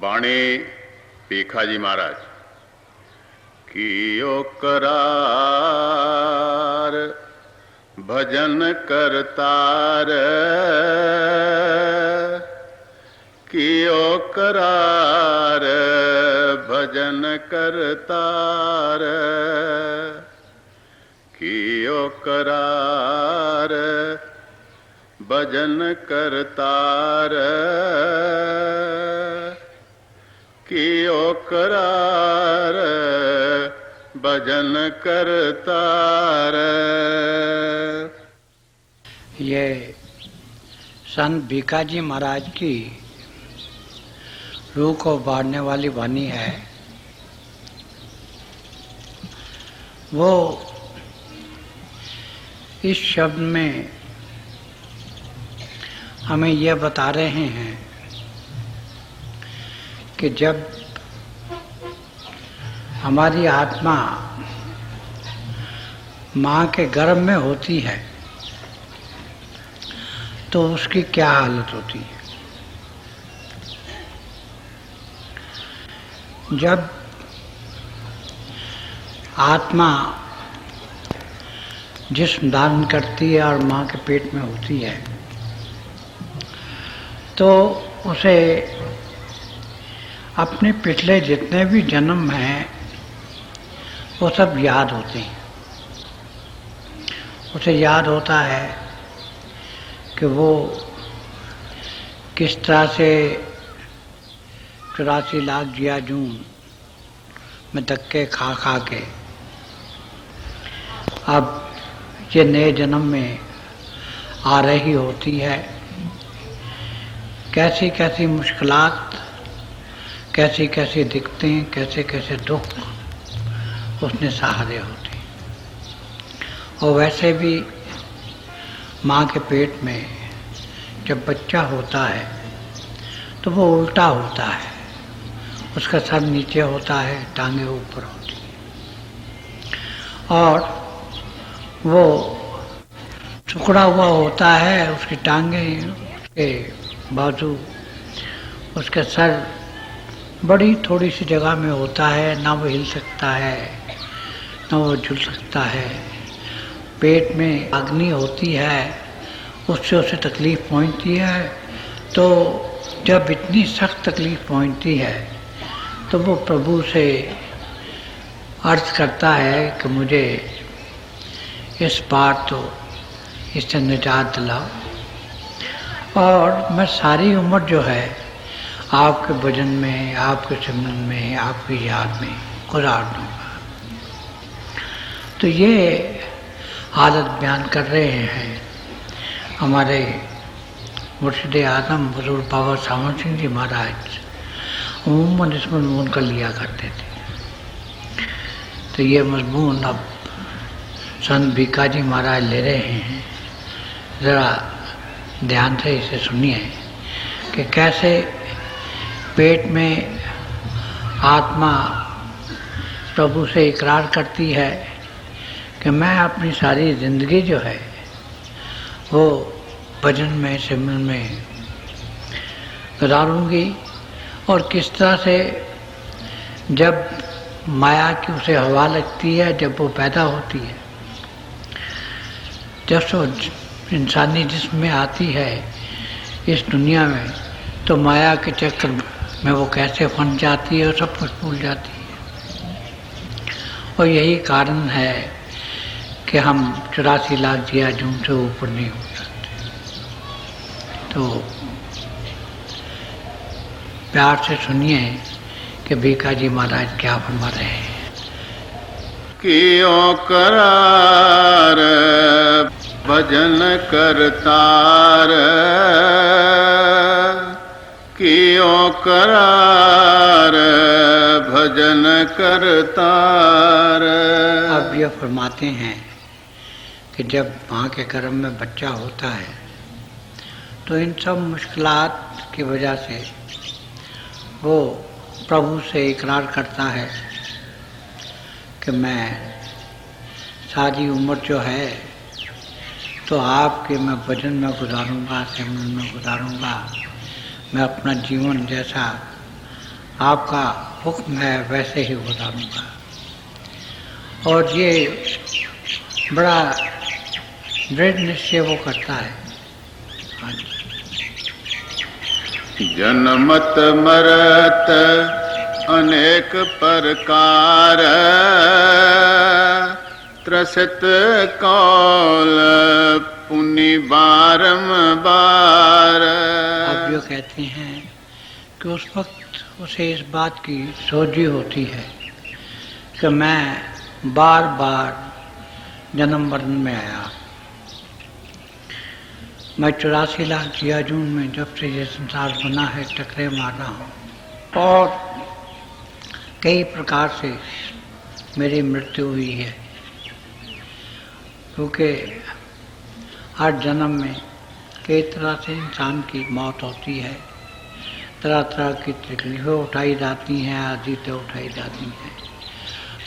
बाणी भीखाजी महाराज कियो करार भजन करतार, कियो करार भजन करतार, कियो करार भजन करतार, कियो करार भजन करतार। ये संत भीखाजी महाराज की रूह को बाढ़ने वाली वाणी है। वो इस शब्द में हमें यह बता रहे हैं कि जब हमारी आत्मा माँ के गर्भ में होती है तो उसकी क्या हालत होती है। जब आत्मा जिस्म धारण करती है और माँ के पेट में होती है तो उसे अपने पिछले जितने भी जन्म हैं वो सब याद होते हैं। उसे याद होता है कि वो किस तरह से 84 लाख जिया जून में धक्के खा खा के अब ये नए जन्म में आ रही होती है। कैसी कैसी मुश्किलात, कैसी कैसी दिक्कतें, कैसे कैसे दुख उसने सहारे होते। और वैसे भी माँ के पेट में जब बच्चा होता है तो वो उल्टा होता है। उसका सर नीचे होता है, टांगे ऊपर होती हैं और वो टुकड़ा हुआ होता है। उसकी टांगे, उसके बाजू, उसका सर बड़ी थोड़ी सी जगह में होता है। ना वो हिल सकता है, ना वो झूल सकता है। पेट में अग्नि होती है, उससे उसे तकलीफ़ पहुंचती है। तो जब इतनी सख्त तकलीफ़ पहुंचती है तो वो प्रभु से अर्ज करता है कि मुझे इस बार तो इससे निजात दिलाओ और मैं सारी उम्र जो है आपके भजन में, आपके सिमरन में, आपकी याद में गुजार दूंगा। तो ये हालत बयान कर रहे हैं हमारे मुर्शिद आज़म बुजुर्ग बाबा सावन सिंह जी महाराज। अमूमन इस मजमून का लिया करते थे। तो ये मजमून अब संत भीखाजी महाराज ले रहे हैं। ज़रा ध्यान से इसे सुनिए कि कैसे पेट में आत्मा प्रभु से इकरार करती है कि मैं अपनी सारी ज़िंदगी जो है वो भजन में, सिमरन में गुजारूंगी। और किस तरह से जब माया की उसे हवा लगती है, जब वो पैदा होती है, जब वो इंसानी जिस्म में आती है इस दुनिया में, तो माया के चक्कर में वो कैसे फंस जाती है और सब कुछ भूल जाती है। और यही कारण है कि हम 84 लाख जिया जून से ऊपर नहीं हो सकते। तो प्यार से सुनिए कि भीखाजी महाराज क्या फरमा रहे हैं। कियो करार भजन करतार, कियो करार भजन करतार। अब ये फरमाते हैं कि जब माँ के गर्भ में बच्चा होता है तो इन सब मुश्किलात की वजह से वो प्रभु से इकरार करता है कि मैं सारी उम्र जो है तो आपके मैं भजन में गुजारूंगा, सिमरन में गुजारूंगा। मैं अपना जीवन जैसा आपका हुक्म है वैसे ही गुजारूंगा। और ये बड़ा दृढ़ निश्चय वो करता है। हाँ जी। जन्मत मरत अनेक प्रकार, त्रसित कौल पुनि बारंबार। आप जो कहते हैं कि उस वक्त उसे इस बात की सोझी होती है कि मैं बार बार जन्म मरण में आया। मैं 84 लाख जिया जून में जब से ये संसार बना है टकरे मार रहा हूँ, और कई प्रकार से मेरी मृत्यु हुई है, क्योंकि हर जन्म में कई तरह से इंसान की मौत होती है, तरह तरह की तकलीफें उठाई जाती हैं, आजीतें उठाई जाती हैं।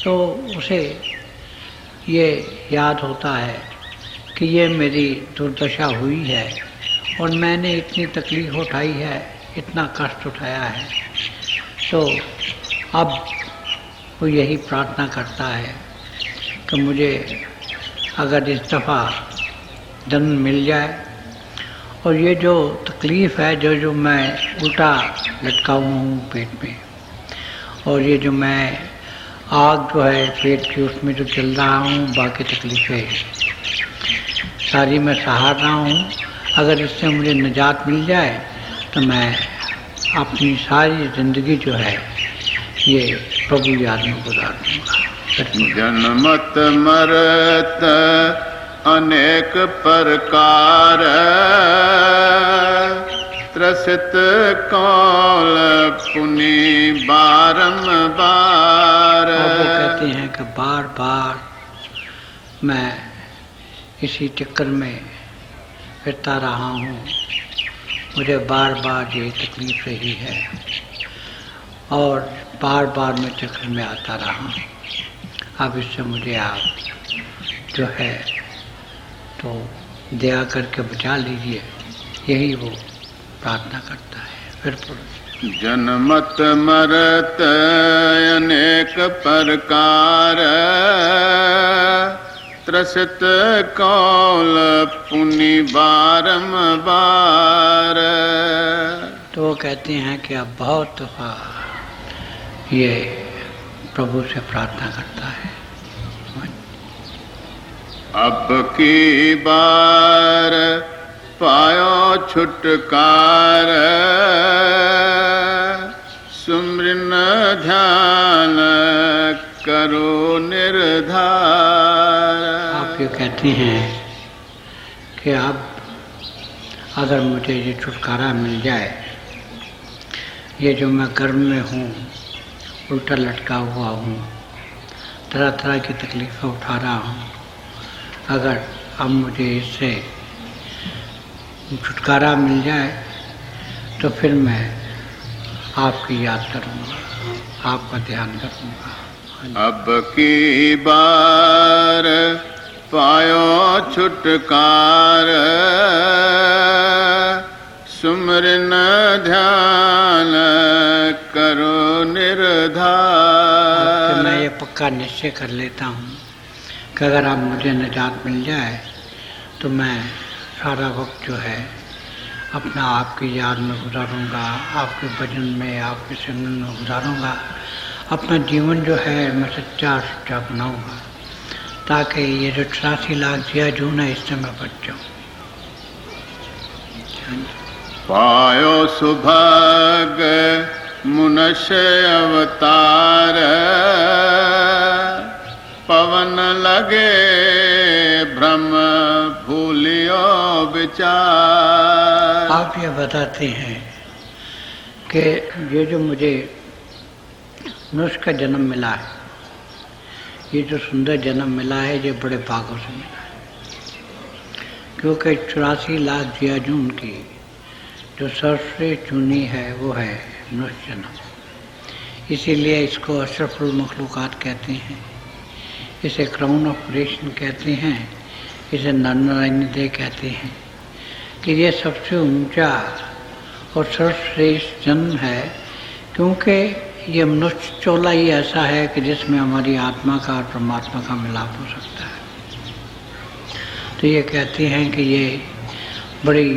तो उसे ये याद होता है कि ये मेरी दुर्दशा हुई है और मैंने इतनी तकलीफ उठाई है, इतना कष्ट उठाया है। तो अब वो यही प्रार्थना करता है कि मुझे अगर इस दफ़ा जन्म मिल जाए, और ये जो तकलीफ़ है जो मैं उल्टा लटका हुआ हूँ पेट में, और ये जो मैं आग जो है पेट की उसमें जो चल रहा हूँ, बाकी तकलीफ़ें सारी मैं सहार रहा हूँ, अगर इससे मुझे निजात मिल जाए तो मैं अपनी सारी ज़िंदगी जो है ये प्रभु याद में गुजार दूँगा। जन्मत मरत अनेक प्रकार, त्रसित कौल पुनि बारंबार। वो कहते हैं कि बार बार मैं इसी चक्कर में फिरता रहा हूँ, मुझे बार बार ये तकलीफ रही है और बार बार मैं चक्कर में आता रहा हूँ। अब इससे मुझे आप जो है तो दया करके बचा लीजिए, यही वो प्रार्थना करता है। फिर जन्मत मरत अनेक प्रकार, त्रसित कौल पुनि बारंबार। तो वो कहते हैं कि अब बहुत दफ़ा ये प्रभु से प्रार्थना करता है। अब की बार पायो छुटकार, सुमृन ध्यान करो निर्धार। आप ये कहते हैं कि अब अगर मुझे ये छुटकारा मिल जाए, ये जो मैं गर्भ में हूँ, उल्टा लटका हुआ हूँ, तरह तरह की तकलीफ़ें उठा रहा हूँ, अगर अब मुझे इससे छुटकारा मिल जाए तो फिर मैं आपकी याद करूँगा, आपका ध्यान करूँगा। अब की बार पायो छुटकार, सुमरन ध्यान करो निर्धार। तो मैं ये पक्का निश्चय कर लेता हूँ कि अगर आप मुझे निजात मिल जाए तो मैं सारा वक्त जो है अपना आपकी याद में गुजारूंगा, आपके भजन में, आपके सिमरन में गुजारूंगा। अपना जीवन जो है मैं सच्चा सच्चा बनाऊंगा, ताकि ये जो 84 लाख जिया जून है इससे मैं बच जाऊँ। पायो सुभाग मनुष्य अवतार, पवन लगे भ्रम भूलियो विचार। आप ये बताते हैं कि ये जो मुझे मनुष्य का जन्म मिला है, ये जो सुंदर जन्म मिला है, ये बड़े भागों से मिला है, क्योंकि 84 लाख जिया जून की जो सबसे चुनी है वो है मनुष्य जन्म। इसीलिए इसको अशरफुल मखलूकात कहते हैं, इसे क्राउन ऑफ क्रिएशन कहते हैं, इसे नरनारायण देह कहते हैं कि ये सबसे ऊंचा और सर्वश्रेष्ठ जन्म है क्योंकि ये मनुष्य चोला ही ऐसा है कि जिसमें हमारी आत्मा का और परमात्मा का मिलाप हो सकता है। तो ये कहते हैं कि ये बड़ी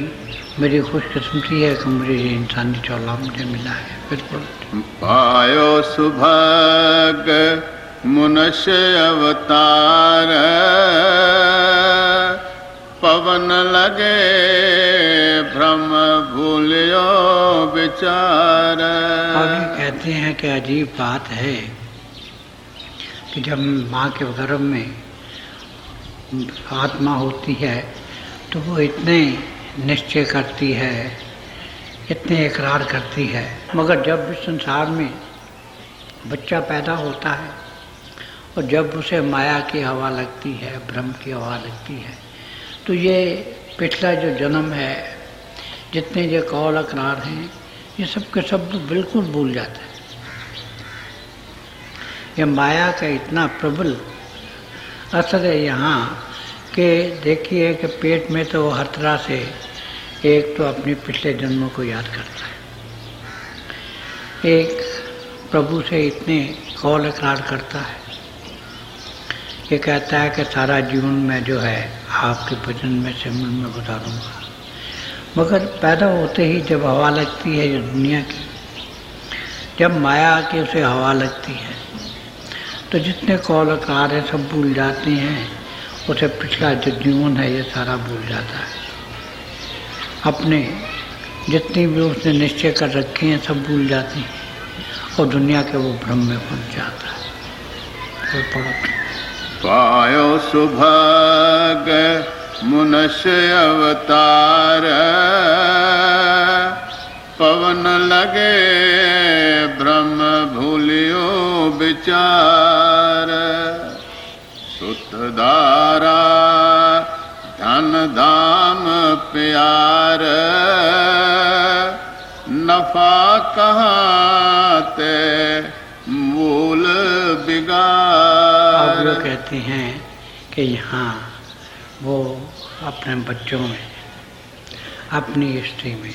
मेरी खुशकिस्मती है कि मुझे ये इंसानी चोला मुझे मिला है। बिल्कुल पायो सुभाग्य मनुष्य अवतार, पवन लगे भ्रम भूलियो विचार। और ये कहते हैं कि अजीब बात है कि जब माँ के गर्भ में आत्मा होती है तो वो इतने निश्चय करती है, इतने इकरार करती है, मगर जब इस संसार में बच्चा पैदा होता है और जब उसे माया की हवा लगती है, भ्रम की हवा लगती है, तो ये पिछला जो जन्म है, जितने ये कौल अकरार हैं, ये सब के सब बिल्कुल भूल जाता है। ये माया का इतना प्रबल असर है यहाँ कि देखिए कि पेट में तो हर तरह से एक तो अपने पिछले जन्मों को याद करता है, एक प्रभु से इतने कौल इकरार करता है, ये कहता है कि सारा जीवन में जो है आपके भजन में सिमरन में गुजारूंगा, मगर पैदा होते ही जब हवा लगती है ये दुनिया की, जब माया की उसे हवा लगती है तो जितने कौल अकरार है सब भूल जाते हैं, उसे पिछला जो जीवन है ये सारा भूल जाता है, अपने जितनी भी उसने निश्चय कर रखे हैं सब भूल जाते हैं और दुनिया के वो भ्रम में फंस जाता है। तो पायो सुभाग्य मनुष्य अवतार, पवन लगे ब्रह्म भूलियो विचार। सुतधारा धन धाम प्यार, नफा कहाँ ते मूल बिगाड़। अब वो कहते हैं कि यहाँ वो अपने बच्चों में, अपनी स्त्री में,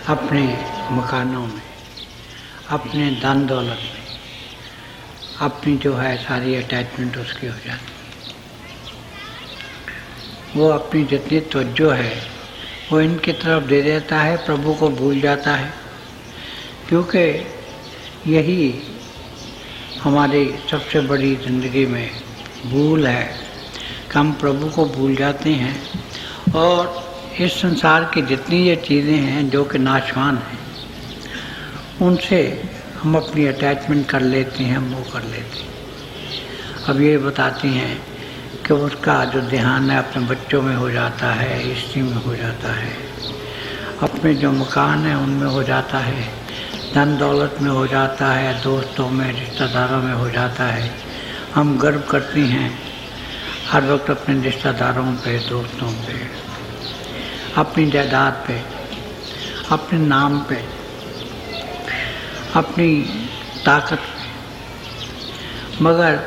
अपने मकानों में, अपने धन दौलत में, अपनी जो है सारी अटैचमेंट उसकी हो जाती है। वो अपनी जितनी तवज्जो है वो इनकी तरफ दे देता है, प्रभु को भूल जाता है, क्योंकि यही हमारी सबसे बड़ी ज़िंदगी में भूल है कि हम प्रभु को भूल जाते हैं और इस संसार की जितनी ये चीज़ें हैं जो कि नाशवान हैं उनसे हम अपनी अटैचमेंट कर लेते हैं, मोह कर लेते हैं। अब ये बताते हैं कि उसका जो ध्यान है अपने बच्चों में हो जाता है, स्त्री में हो जाता है, अपने जो मकान है उनमें हो जाता है, धन दौलत में हो जाता है, दोस्तों में, रिश्तेदारों में हो जाता है। हम गर्व करते हैं हर वक्त अपने रिश्तेदारों पे, दोस्तों पे, अपनी जायदाद पे, अपने नाम पे, अपनी ताकत पे, मगर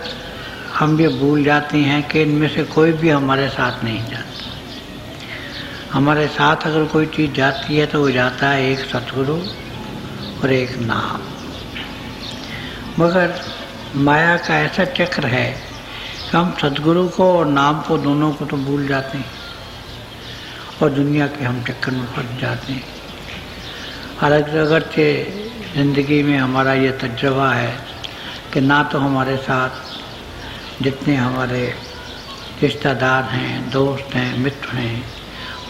हम ये भूल जाते हैं कि इनमें से कोई भी हमारे साथ नहीं जाता। हमारे साथ अगर कोई चीज़ जाती है तो वो जाता है एक सतगुरु और एक नाम। मगर माया का ऐसा चक्र है कि हम सतगुरु को और नाम को दोनों को तो भूल जाते हैं और दुनिया के हम चक्कर में फंस जाते हैं। हालांकि अगरचे ज़िंदगी में हमारा ये तजुर्बा है कि ना तो हमारे साथ जितने हमारे रिश्तेदार हैं, दोस्त हैं, मित्र हैं,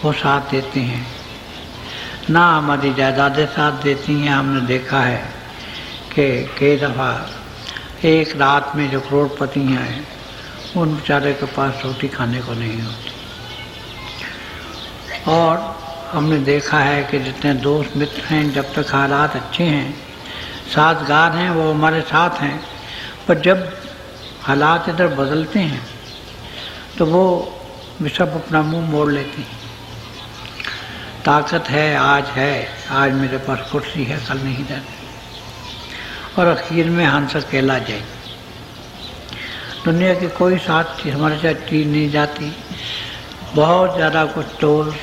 वो साथ देते हैं, ना हमारी जायदादें साथ देती हैं। हमने देखा है कि कई दफ़ा एक रात में जो करोड़पति हैं उन बेचारे के पास रोटी खाने को नहीं होती। और हमने देखा है कि जितने दोस्त मित्र हैं, जब तक हालात अच्छे हैं, साथगार हैं, वो हमारे साथ हैं, पर जब हालात इधर बदलते हैं तो वो भी सब अपना मुंह मोड़ लेते हैं। ताकत है, आज मेरे पास कुर्सी है, कल नहीं रहती, और आखिर में हंस अकेला जाए। दुनिया की कोई साथ हमारे साथ चीज़ नहीं जाती। बहुत ज़्यादा कुछ दोस्त,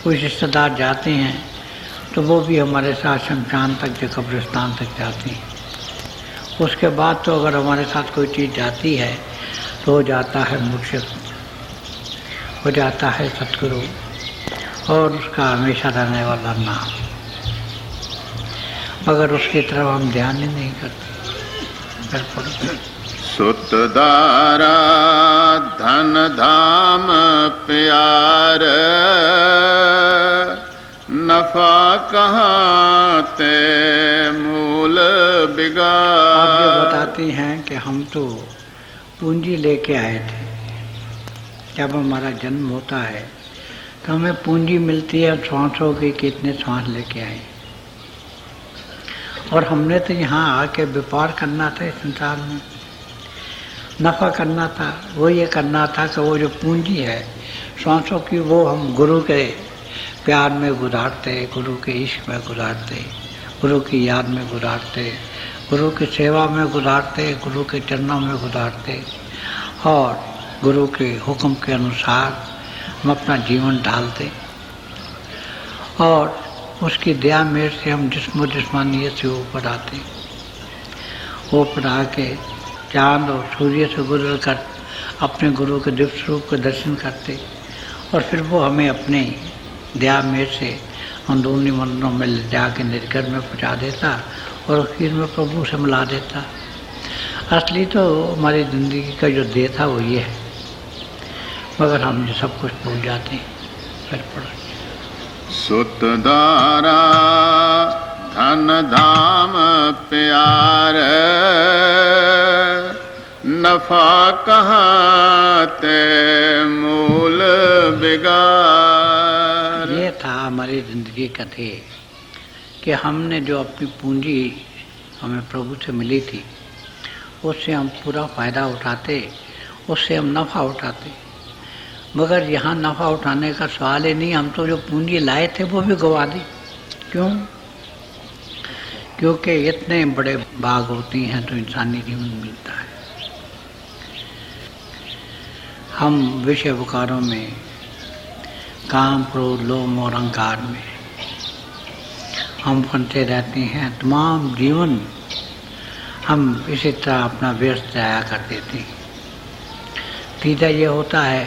कुछ रिश्तेदार जाते हैं तो वो भी हमारे साथ शमशान तक या कब्रिस्तान तक जाती हैं। उसके बाद तो अगर हमारे साथ कोई चीज़ जाती है तो हो जाता है मुर्शिद, हो जाता है सतगुरु और उसका हमेशा रहने वाला नाम, मगर उसकी तरफ हम ध्यान ही नहीं करते। बिल्कुल। सुतदारा धन धाम प्यार, नफा कहाँ ते मूल बिगाड़। आप ये बताती हैं कि हम तो पूंजी लेके आए थे। जब हमारा जन्म होता है तो हमें पूंजी मिलती है सांसों की, कितने सांस लेके आए, और हमने तो यहाँ आके व्यापार करना था, इस संसार में नफ़ा करना था। वो ये करना था कि वो जो पूंजी है सांसों की, वो हम गुरु के प्यार में गुजारते, गुरु के इश्क में गुजारते, गुरु की याद में गुजारते, गुरु की सेवा में गुजारते, गुरु के चरणों में गुजारते, और गुरु के हुक्म के अनुसार हम अपना जीवन ढालते, और उसकी दया मेर से हम जिस्मानियत से ऊपर आते। ऊपर आके चांद और सूर्य से गुजर कर अपने गुरु के दिव्य स्वरूप के दर्शन करते, और फिर वो हमें अपने दया मेर से अंदरूनी मंदिरों में ले जाके निर्गर में पहुँचा देता और आखिर में प्रभु से मिला देता। असली तो हमारी ज़िंदगी का जो ध्येय था वो ये है, मगर हम ये सब कुछ भूल जाते हैं। फिर पढ़ो। सुतदारा धन धाम प्यार, नफा कहाँ ते मूल बिगाड़। ये था हमारी ज़िंदगी का ध्येय कि हमने जो अपनी पूंजी हमें प्रभु से मिली थी उससे हम पूरा फ़ायदा उठाते, उससे हम नफ़ा उठाते। मगर यहाँ नफ़ा उठाने का सवाल ही नहीं, हम तो जो पूंजी लाए थे वो भी गवा दी। क्यों? क्योंकि इतने बड़े बाग होती हैं तो इंसानी जीवन मिलता है। हम विषय विकारों में, काम, क्रोध, लोभ और अहंकार में हम फंसे रहते हैं। तमाम जीवन हम इसी तरह अपना व्यस्त जाया कर देते हैं। तीजा ये होता है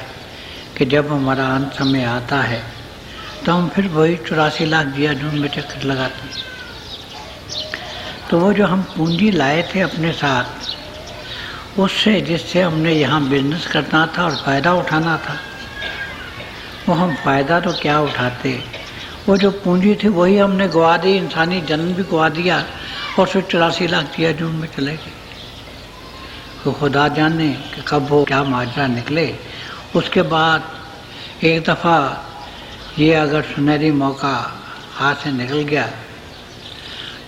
कि जब हमारा अंत समय आता है तो हम फिर वही 84 लाख जिया जून में चक्कर लगाते हैं। तो वो जो हम पूंजी लाए थे अपने साथ, उससे जिससे हमने यहाँ बिजनेस करना था और फ़ायदा उठाना था, वो हम फ़ायदा तो क्या उठाते, वो जो पूंजी थी वही हमने गवा दी। इंसानी जन्म भी गवा दिया और फिर 84 लाख जिया जून में चले गए। तो खुदा जाने कि कब वो क्या माजरा निकले। उसके बाद एक दफ़ा ये अगर सुनहरी मौका हाथ से निकल गया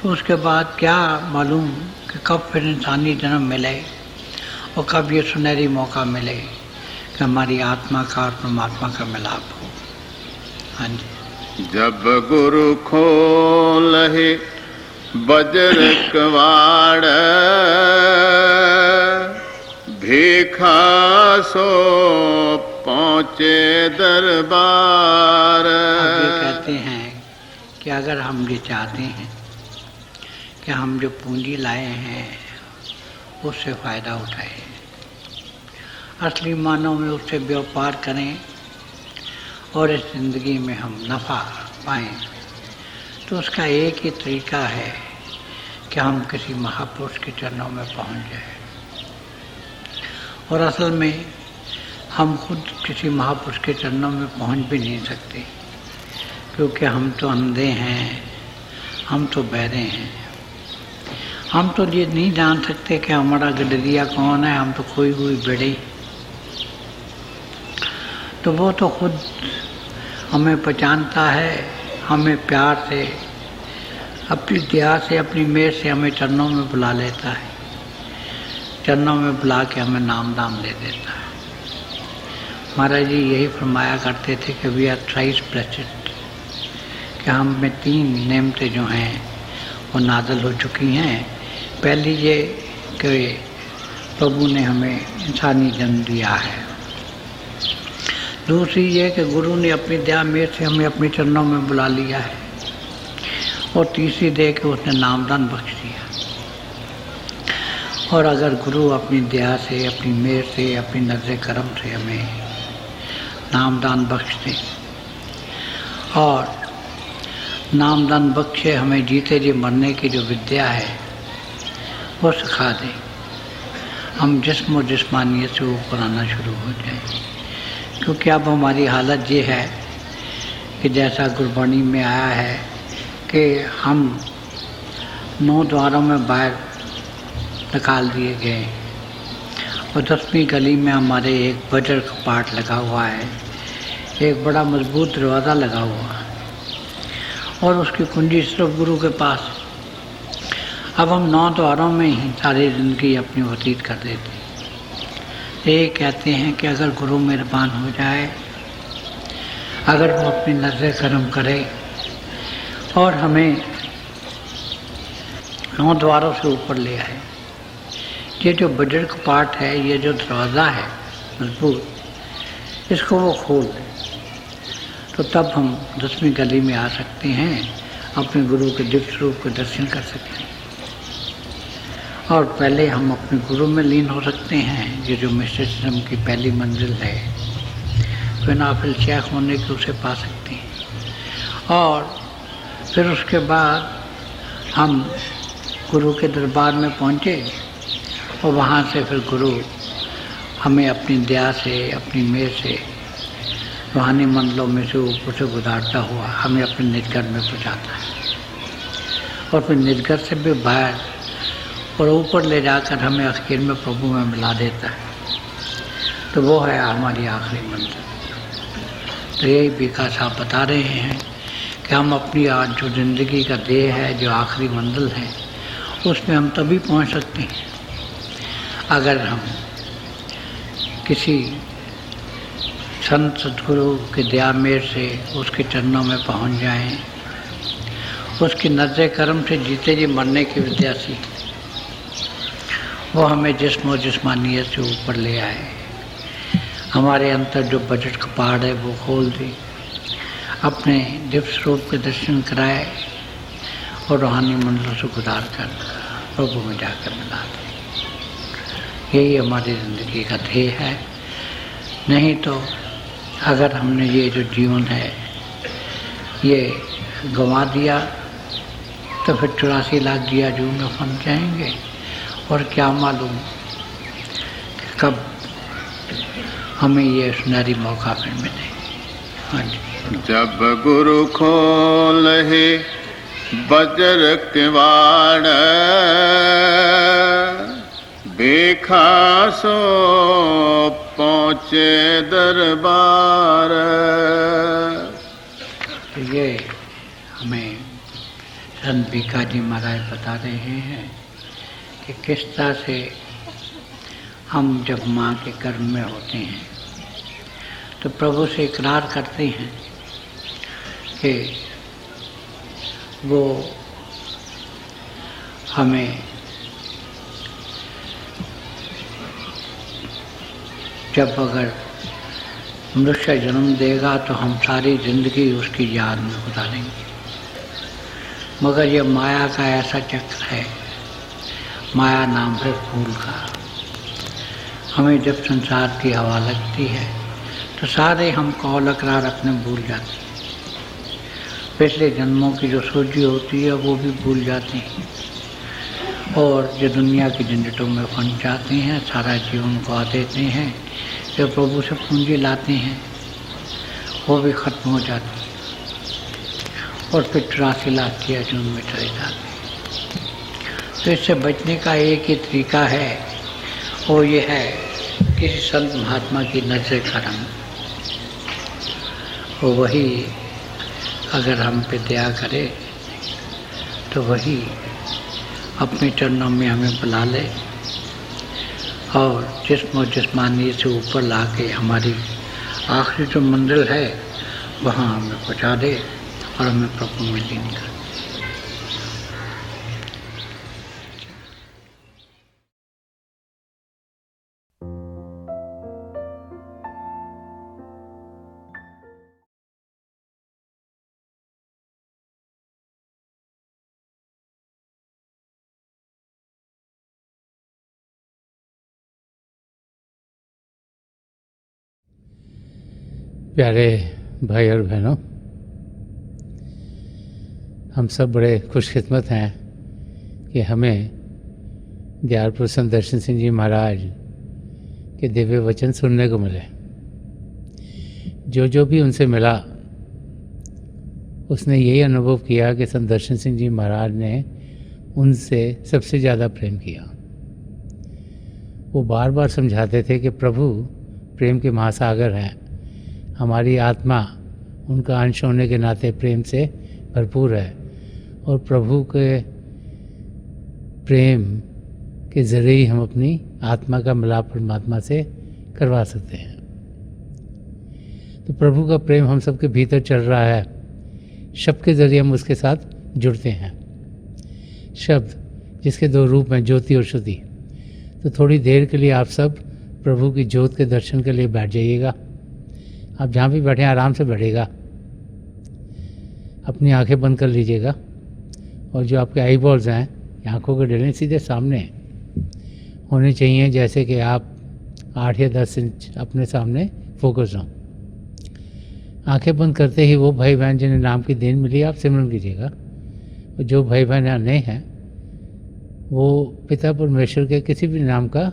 तो उसके बाद क्या मालूम कि कब फिर इंसानी जन्म मिले और कब ये सुनहरी मौका मिले कि हमारी आत्मा का और परमात्मा का मिलाप हो। हाँ जी। जब गुरु खोलहि बज्र कवाड़, भीखा सो पहुँचे दरबार। अब ये कहते हैं कि अगर हम ये चाहते हैं कि हम जो पूंजी लाए हैं उससे फ़ायदा उठाएं, असली मानों में उससे व्यापार करें और इस ज़िंदगी में हम नफ़ा पाएं, तो उसका एक ही तरीका है कि हम किसी महापुरुष के चरणों में पहुंच जाएं। और असल में हम खुद किसी महापुरुष के चरणों में पहुंच भी नहीं सकते, क्योंकि हम तो अंधे हैं, हम तो बहरे हैं। हम तो ये नहीं जान सकते कि हमारा गडरिया कौन है, हम तो खोई हुई बेड़ी। तो वो तो खुद हमें पहचानता है, हमें प्यार से, अपनी दया से, अपनी मेहर से हमें चरणों में बुला लेता है, चरणों में बुला के हमें नाम दाम दे देता है। महाराज जी यही फरमाया करते थे कि वी आर थ्राइस ब्लेस्ड, कि हम में 3 नेमतें जो हैं वो नाज़िल हो चुकी हैं। पहली ये कि प्रभु ने हमें इंसानी जन्म दिया है, दूसरी ये कि गुरु ने अपनी दया मेहर से हमें अपने चरणों में बुला लिया है, और तीसरी दे के उसने नामदान बख्श दिया। और अगर गुरु अपनी दया से, अपनी मेहर से, अपनी नज़र करम से हमें नामदान बख्श दे और नामदान बख्शे, हमें जीते जी मरने की जो विद्या है वो सिखा दे, हम जिस्म और जिस्मानियत से ऊपर आना शुरू हो जाए। क्योंकि अब हमारी हालत ये है कि जैसा गुरबाणी में आया है कि हम 9 द्वारों में बाहर निकाल दिए गए और 10वीं गली में हमारे एक वज्र कपाट लगा हुआ है, एक बड़ा मजबूत दरवाज़ा लगा हुआ है और उसकी कुंजी सिर्फ गुरु के पास। अब हम 9 द्वारों में ही सारी ज़िंदगी अपनी व्यतीत कर देते। ये कहते हैं कि अगर गुरु मेहरबान हो जाए, अगर वो अपनी नज़र करम करे और हमें 9 द्वारों से ऊपर ले आए, ये जो वज्र कपाट है, ये जो दरवाज़ा है मजबूत, इसको वो खोल दे तो तब हम 10वीं गली में आ सकते हैं, अपने गुरु के दिव्य स्वरूप के दर्शन कर सकते हैं और पहले हम अपने गुरु में लीन हो सकते हैं। ये जो मिस्टिसिज्म की पहली मंजिल है, बिना फिर शेख होने के उसे पा सकते हैं और फिर उसके बाद हम गुरु के दरबार में पहुँचे और वहाँ से फिर गुरु हमें अपनी दया से, अपनी मेहर से रूहानी मंडलों में से ऊपर से गुजारता हुआ हमें अपने निजगढ़ में पहुँचाता है और फिर निजगढ़ से भी बाहर और ऊपर ले जाकर हमें आखिर में प्रभु में मिला देता है। तो वो है हमारी आखिरी मंजिल। तो यही बीका साहब बता रहे हैं कि हम अपनी आज जो ज़िंदगी का देह है, जो आखिरी मंजिल है, उसमें हम तभी पहुंच सकते हैं अगर हम किसी संत सदगुरु के दया मेहर से उसके चरणों में पहुंच जाएं, उसकी नज़र करम से जीते जी मरने की विद्या सीख, वो हमें जिस्म और जिस्मानियत से ऊपर ले आए, हमारे अंतर जो वज्र कपाट है वो खोल दे, अपने दिव्य स्वरूप के दर्शन कराए और रूहानी मंडलों से गुजार कर प्रभु में जाकर मिला दे। यही हमारी ज़िंदगी का ध्येय है। नहीं तो अगर हमने ये जो जीवन है ये गंवा दिया तो फिर 84 लाख दिया जू में फंस जाएंगे और क्या मालूम कब हमें ये सुनहरी मौका फिर मिले। हाँ जी। जब गुरु खोलहि वज्र किवाड़, देखा सो पहुँचे दरबार। तो ये हमें संत भीखा जी महाराज बता रहे हैं कि किस तरह से हम जब माँ के गर्भ में होते हैं तो प्रभु से इकरार करते हैं कि वो हमें जब अगर मनुष्य जन्म देगा तो हम सारी ज़िंदगी उसकी याद में गुजारेंगे। मगर ये माया का ऐसा चक्र है, माया नाम है फूल का। हमें जब संसार की हवा लगती है तो सारे हम कौल अकरार अपने भूल जाते हैं, पिछले जन्मों की जो सोची होती है वो भी भूल जाते हैं और जो दुनिया की झंझटों में फंस जाते हैं, सारा जीवन गवा देते हैं। जो प्रभु से पूंजी लाते हैं वो भी खत्म हो जाती है और फिर 84 लाख की अर्जुन में चले जाते हैं। तो इससे बचने का एक ही तरीका है, वो ये है किसी संत महात्मा की नज़र करम, वो वही अगर हम पे दया करे तो वही अपने चरणों में हमें बुला ले और जिस्म और जिस्मानियत से ऊपर ला के हमारी आखिरी जो मंजिल है वहाँ हमें पहुँचा दे और हमें प्रभु में लीन कर। प्यारे भाई और बहनों, हम सब बड़े खुशकिस्मत हैं कि हमें दयाल प्रसन्न दर्शन सिंह जी महाराज के दिव्य वचन सुनने को मिले। जो भी उनसे मिला उसने यही अनुभव किया कि संत दर्शन सिंह जी महाराज ने उनसे सबसे ज़्यादा प्रेम किया। वो बार बार समझाते थे कि प्रभु प्रेम के महासागर हैं, हमारी आत्मा उनका अंश होने के नाते प्रेम से भरपूर है और प्रभु के प्रेम के ज़रिए ही हम अपनी आत्मा का मिलाप परमात्मा से करवा सकते हैं। तो प्रभु का प्रेम हम सबके भीतर चल रहा है, शब्द के ज़रिए हम उसके साथ जुड़ते हैं। शब्द जिसके दो रूप हैं, ज्योति और श्रुति। तो थोड़ी देर के लिए आप सब प्रभु की ज्योत के दर्शन के लिए बैठ जाइएगा। आप जहाँ भी बैठे आराम से बैठेगा, अपनी आंखें बंद कर लीजिएगा और जो आपके आई बॉल्स हैं आँखों के डले सीधे सामने होने चाहिए, जैसे कि आप 8 या 10 इंच अपने सामने फोकस हों। आंखें बंद करते ही वो भाई बहन जिन्हें नाम की देन मिली आप सिमरन कीजिएगा। और जो भाई बहन नए हैं वो पिता परमेश्वर के किसी भी नाम का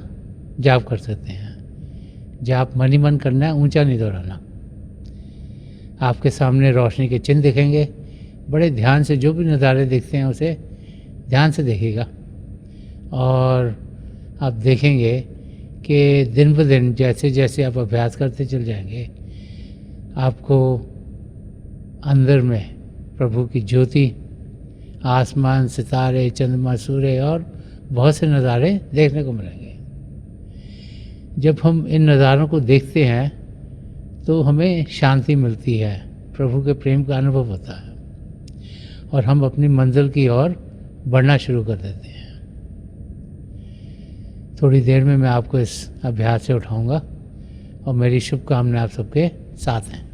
जाप कर सकते हैं। जाप मन ही मन करना है, ऊंचा नहीं दोहराना। आपके सामने रोशनी के चिन्ह दिखेंगे, बड़े ध्यान से जो भी नज़ारे दिखते हैं उसे ध्यान से देखिएगा और आप देखेंगे कि दिन ब दिन जैसे जैसे आप अभ्यास करते चल जाएंगे, आपको अंदर में प्रभु की ज्योति, आसमान, सितारे, चंद्रमा, सूर्य और बहुत से नज़ारे देखने को मिलेंगे। जब हम इन नज़ारों को देखते हैं तो हमें शांति मिलती है, प्रभु के प्रेम का अनुभव होता है और हम अपनी मंजिल की ओर बढ़ना शुरू कर देते हैं। थोड़ी देर में मैं आपको इस अभ्यास से उठाऊंगा और मेरी शुभकामनाएं आप सबके साथ हैं।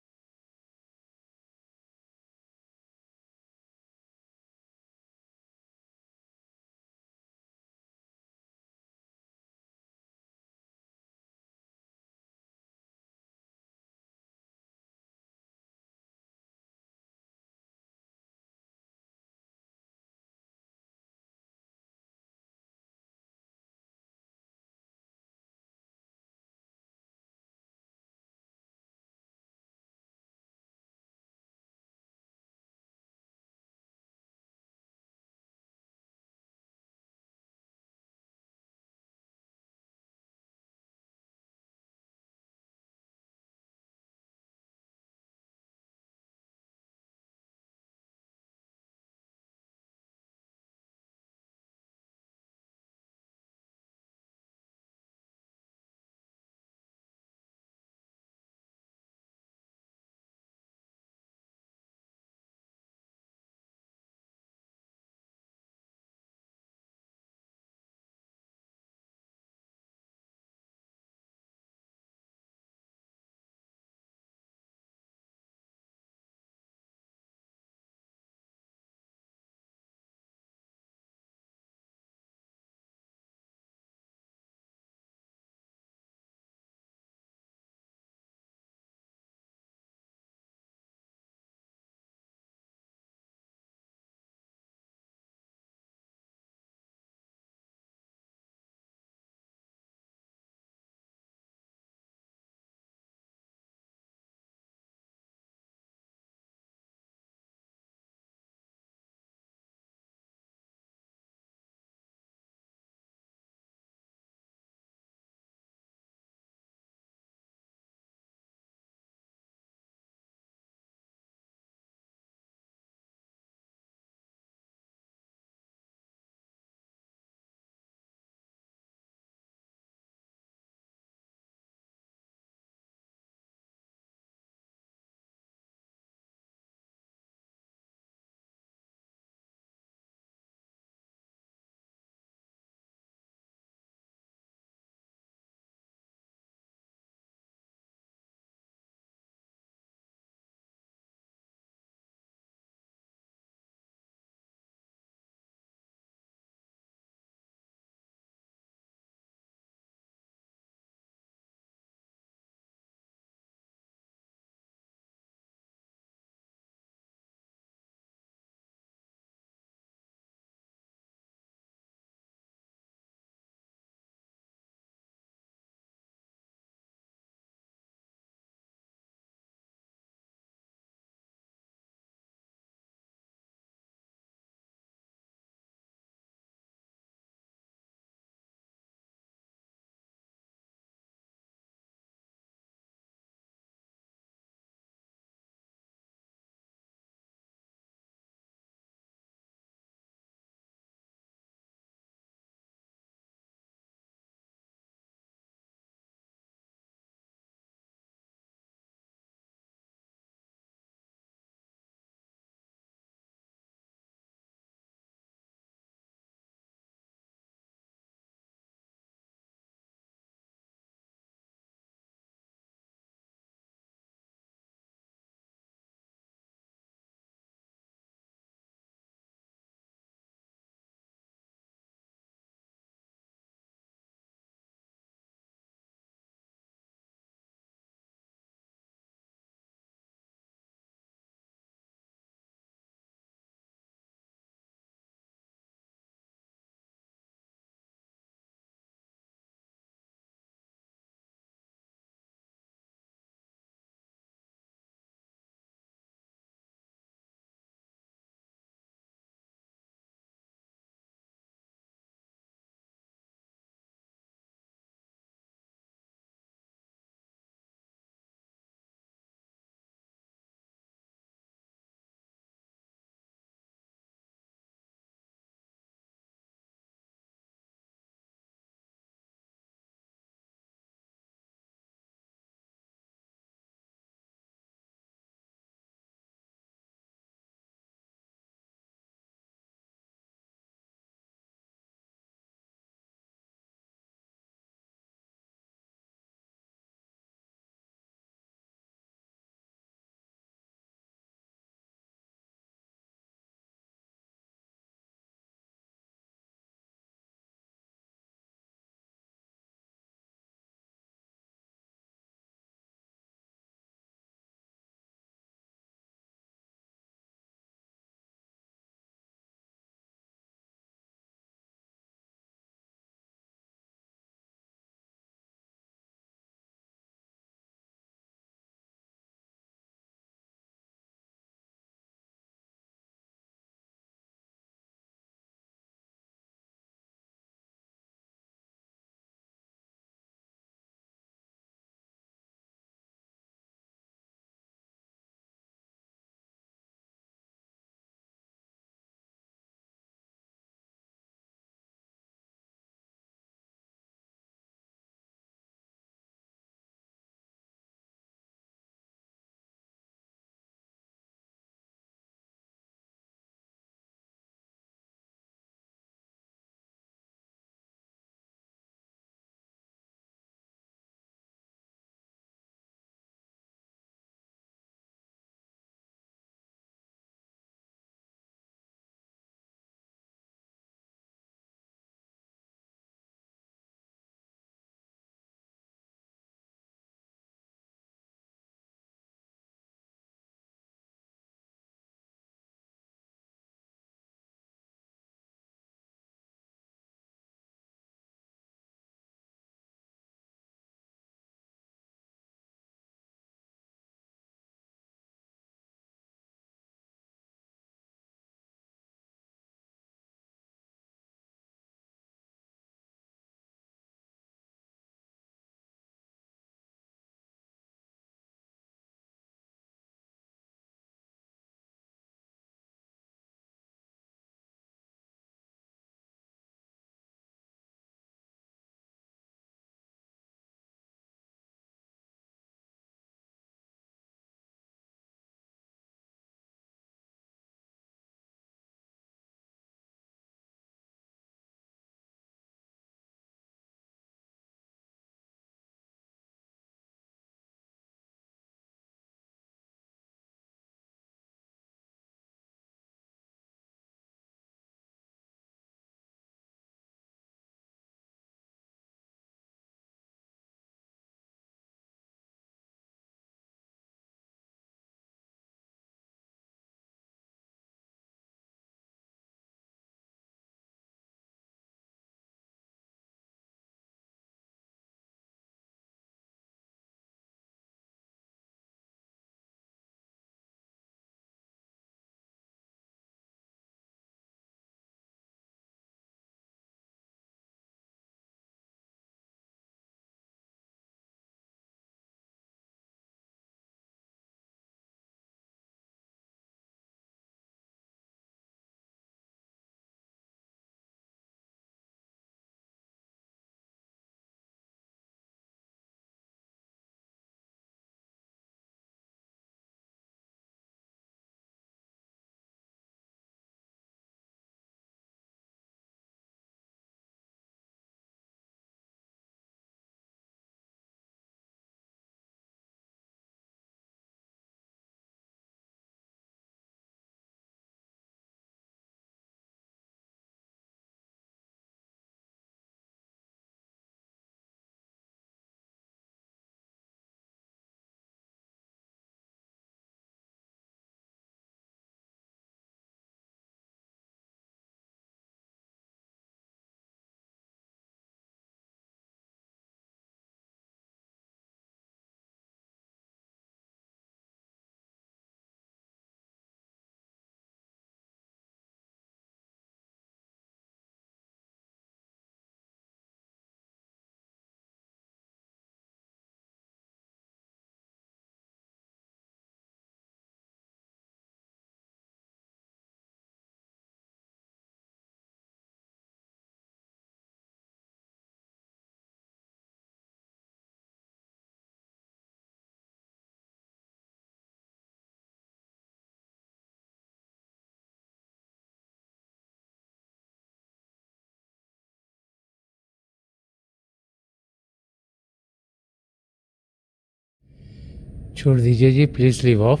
छोड़ दीजिए जी, प्लीज़ लीव ऑफ।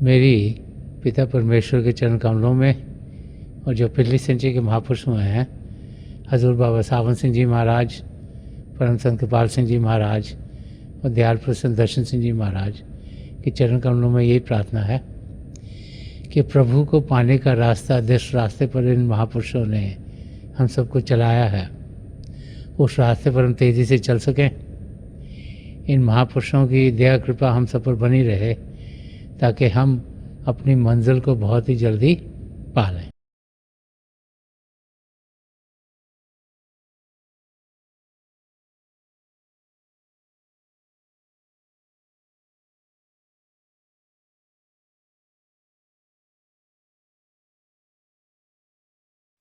मेरी पिता परमेश्वर के चरण कमलों में और जो पिछली सेंचुरी के महापुरुष हुए हैं, हजूर बाबा सावन सिंह जी महाराज, परम संत कृपाल सिंह जी महाराज और दयाल प्रसन्न दर्शन सिंह जी महाराज के चरण कमलों में यही प्रार्थना है कि प्रभु को पाने का रास्ता, जिस रास्ते पर इन महापुरुषों ने हम सबको चलाया है, उस रास्ते पर हम तेज़ी से चल सकें। इन महापुरुषों की दया कृपा हम सब पर बनी रहे ताकि हम अपनी मंजिल को बहुत ही जल्दी पा लें।